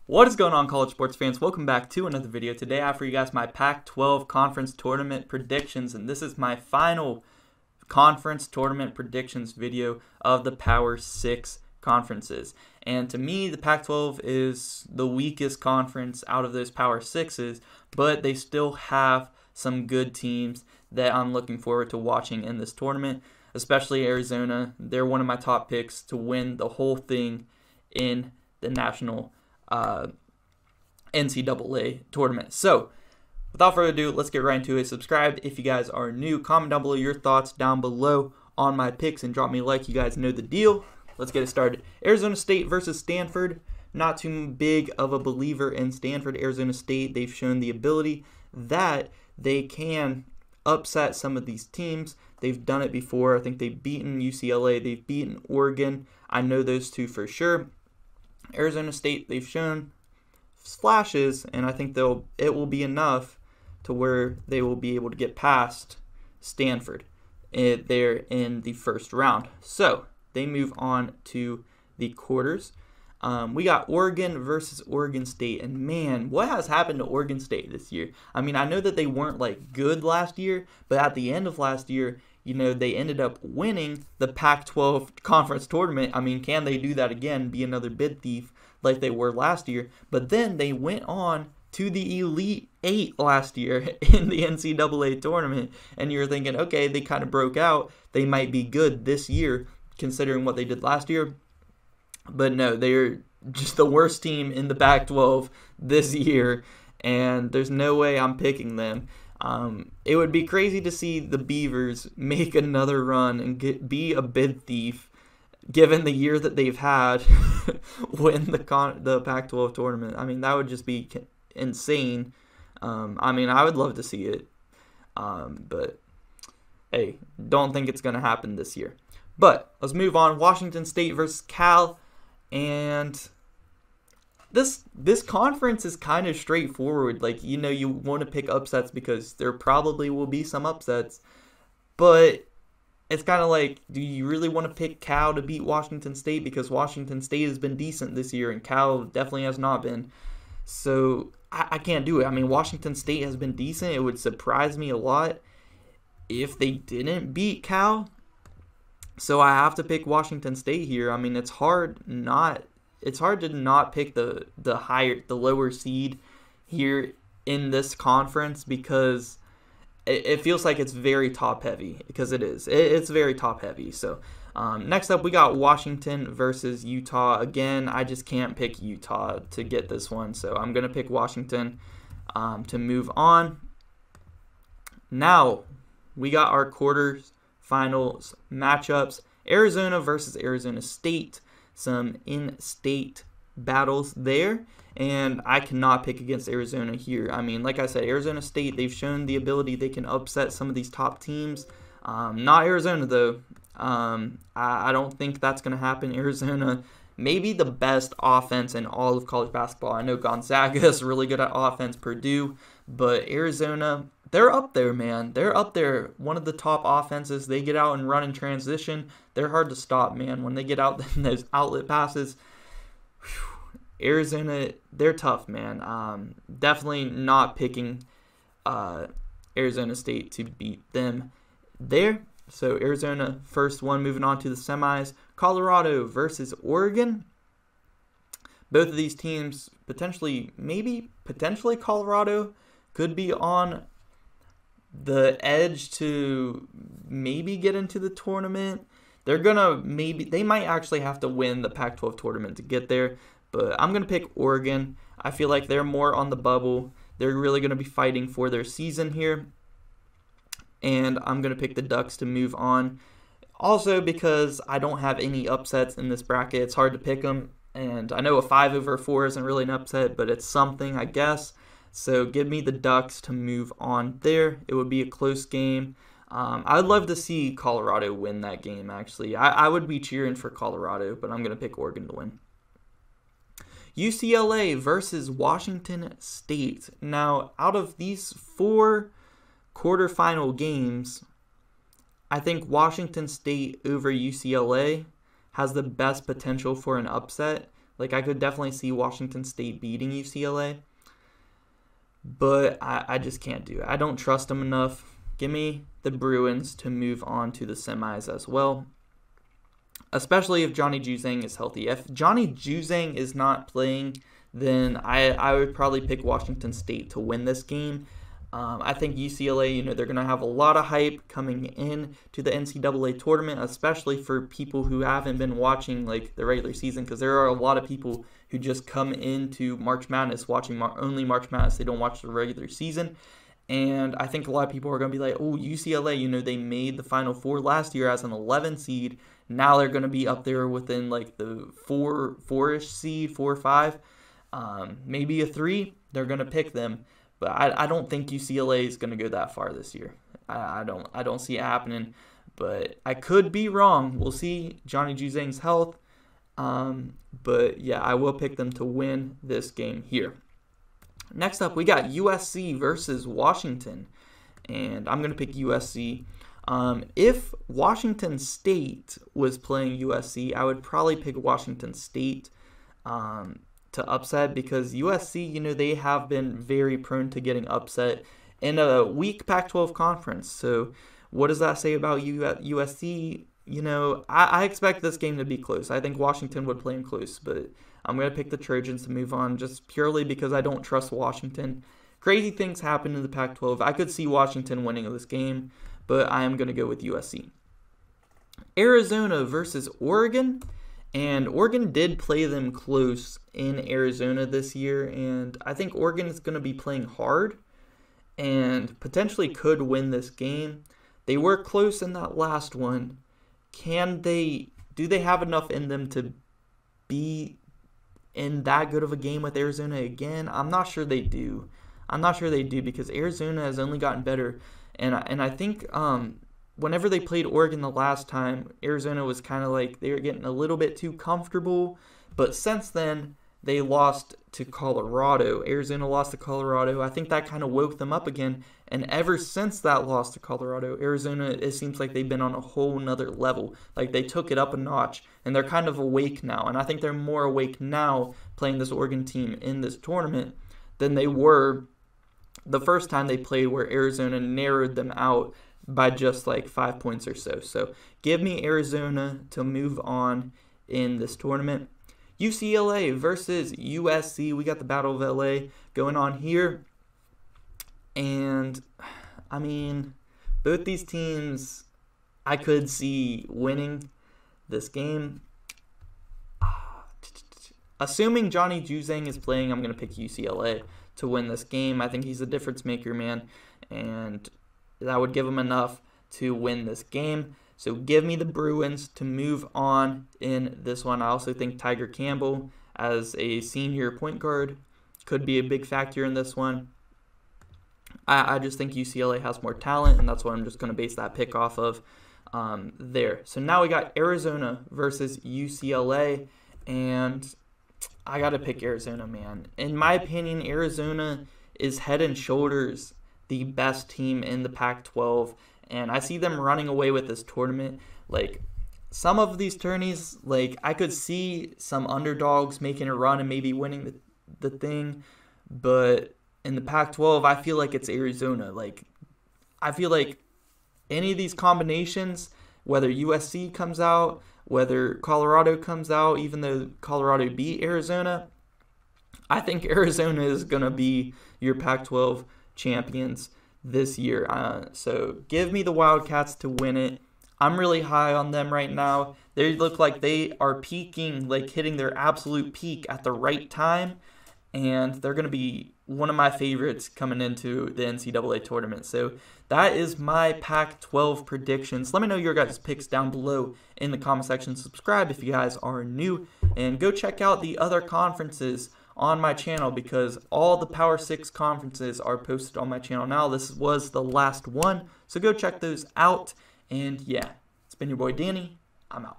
What is going on, college sports fans? Welcome back to another video. Today I have for you guys my Pac-12 conference tournament predictions, and this is my final conference tournament predictions video of the Power 6 conferences. And to me, the Pac-12 is the weakest conference out of those Power 6s, but they still have some good teams that I'm looking forward to watching in this tournament, especially Arizona. They're one of my top picks to win the whole thing in the national NCAA tournament. So, without further ado, let's get right into it. Subscribe if you guys are new. Comment down below your thoughts down below on my picks and drop me a like. You guys know the deal. Let's get it started. Arizona State versus Stanford. Not too big of a believer in Stanford. Arizona State, they've shown the ability that they can upset some of these teams. They've done it before. I think they've beaten UCLA. They've beaten Oregon. I know those two for sure. Arizona State, they've shown flashes, and I think it will be enough to where they will be able to get past Stanford there in the first round. So they move on to the quarters. We got Oregon versus Oregon State, and man, what has happened to Oregon State this year? I mean, I know that they weren't like good last year, but at the end of last year, you know, they ended up winning the Pac-12 conference tournament. I mean, can they do that again, be another bid thief like they were last year? But then they went on to the Elite Eight last year in the NCAA tournament, and you're thinking, okay, they kind of broke out. They might be good this year considering what they did last year. But no, they're just the worst team in the Pac-12 this year, and there's no way I'm picking them. It would be crazy to see the Beavers make another run and be a bid thief, given the year that they've had, win the Pac-12 tournament. I mean, that would just be insane. I mean, I would love to see it, but hey, don't think it's going to happen this year. But let's move on. Washington State versus Cal, and this conference is kind of straightforward. Like, you know, you want to pick upsets because there probably will be some upsets, but it's kind of like, do you really want to pick Cal to beat Washington State? Because Washington State has been decent this year, and Cal definitely has not been. So I can't do it. I mean, Washington State has been decent. It would surprise me a lot if they didn't beat Cal. So I have to pick Washington State here. I mean, it's hard to not pick the lower seed here in this conference, because it feels like it's very top heavy, because it is. It's very top heavy. So next up, we got Washington versus Utah. Again, I just can't pick Utah to get this one, so I'm going to pick Washington to move on. Now, we got our quarterfinals matchups. Arizona versus Arizona State. Some in-state battles there, and I cannot pick against Arizona here. I mean, like I said, Arizona State, they've shown the ability they can upset some of these top teams. Not Arizona, though. I don't think that's going to happen. Arizona, maybe the best offense in all of college basketball. I know Gonzaga is really good at offense, Purdue, but Arizona, they're up there, man. They're up there. One of the top offenses. They get out and run in transition. They're hard to stop, man. When they get out in those outlet passes, Arizona, they're tough, man. Definitely not picking Arizona State to beat them there. So Arizona, first one, moving on to the semis. Colorado versus Oregon. Both of these teams potentially Colorado could be on the edge to maybe get into the tournament. They might actually have to win the Pac-12 tournament to get there, but I'm going to pick Oregon. I feel like they're more on the bubble. They're really going to be fighting for their season here, and I'm going to pick the Ducks to move on. Also, because I don't have any upsets in this bracket, it's hard to pick them, and I know a 5/4 isn't really an upset, but it's something, I guess. So give me the Ducks to move on there. It would be a close game. I would love to see Colorado win that game, actually. I would be cheering for Colorado, but I'm going to pick Oregon to win. UCLA versus Washington State. Now, out of these 4 quarterfinal games, I think Washington State over UCLA has the best potential for an upset, Like, I could definitely see Washington State beating UCLA, but I just can't do it. I don't trust them enough. Give me the Bruins to move on to the semis as well, especially if Johnny Juzang is healthy. If Johnny Juzang is not playing, then I would probably pick Washington State to win this game. I think UCLA, they're going to have a lot of hype coming in to the NCAA tournament, especially for people who haven't been watching like the regular season, because there are a lot of people who just come into March Madness watching only March Madness. They don't watch the regular season. And I think a lot of people are going to be like, oh, UCLA, they made the Final Four last year as an 11 seed. Now they're going to be up there within like the 4-ish seed, 4 or 5, maybe a 3. They're going to pick them. But I don't think UCLA is going to go that far this year. I don't see it happening. But I could be wrong. We'll see Johnny Juzang's health. But yeah, I will pick them to win this game here. Next up, we got USC versus Washington. And I'm going to pick USC. If Washington State was playing USC, I would probably pick Washington State to upset, because USC, they have been very prone to getting upset in a weak Pac-12 conference. So what does that say about USC? I expect this game to be close. I think Washington would play them close, but I'm going to pick the Trojans to move on just purely because I don't trust Washington. Crazy things happen in the Pac-12. I could see Washington winning this game, but I am going to go with USC. Arizona versus Oregon. And Oregon did play them close in Arizona this year, and I think Oregon is going to be playing hard and potentially could win this game. They were close in that last one. Do they have enough in them to be in that good of a game with Arizona again? I'm not sure they do. Because Arizona has only gotten better, and I think whenever they played Oregon the last time, Arizona was kind of like they were getting a little bit too comfortable. But since then, they lost to Colorado. Arizona lost to Colorado. I think that kind of woke them up again. And ever since that loss to Colorado, Arizona, it seems like they've been on a whole nother level. Like they took it up a notch, and they're kind of awake now. And I think they're more awake now playing this Oregon team in this tournament than they were the first time they played, where Arizona narrowed them out by just like 5 points or so. So give me Arizona to move on in this tournament. UCLA versus USC. We got the Battle of LA going on here. And, I mean, both these teams I could see winning this game. Assuming Johnny Juzang is playing, I'm going to pick UCLA to win this game. I think he's a difference maker, man. And that would give him enough to win this game. So give me the Bruins to move on in this one. I also think Tiger Campbell, as a senior point guard, could be a big factor in this one. I just think UCLA has more talent, and that's what I'm just going to base that pick off of there. So now we got Arizona versus UCLA, and I got to pick Arizona, man. In my opinion, Arizona is head and shoulders the best team in the Pac-12, and I see them running away with this tournament. Like, some of these tourneys, like, I could see some underdogs making a run and maybe winning the thing, but in the Pac-12, I feel like it's Arizona. Like, I feel like any of these combinations, whether USC comes out, whether Colorado comes out, even though Colorado beat Arizona, I think Arizona is going to be your Pac-12 champions this year. So give me the Wildcats to win it. I'm really high on them right now. They look like they are peaking, like hitting their absolute peak at the right time, and they're going to be one of my favorites coming into the NCAA tournament. So that is my Pac-12 predictions. Let me know your guys' picks down below in the comment section. Subscribe if you guys are new, and go check out the other conferences on my channel, because all the Power 6 conferences are posted on my channel now. This was the last one, so go check those out. And yeah, it's been your boy Danny. I'm out.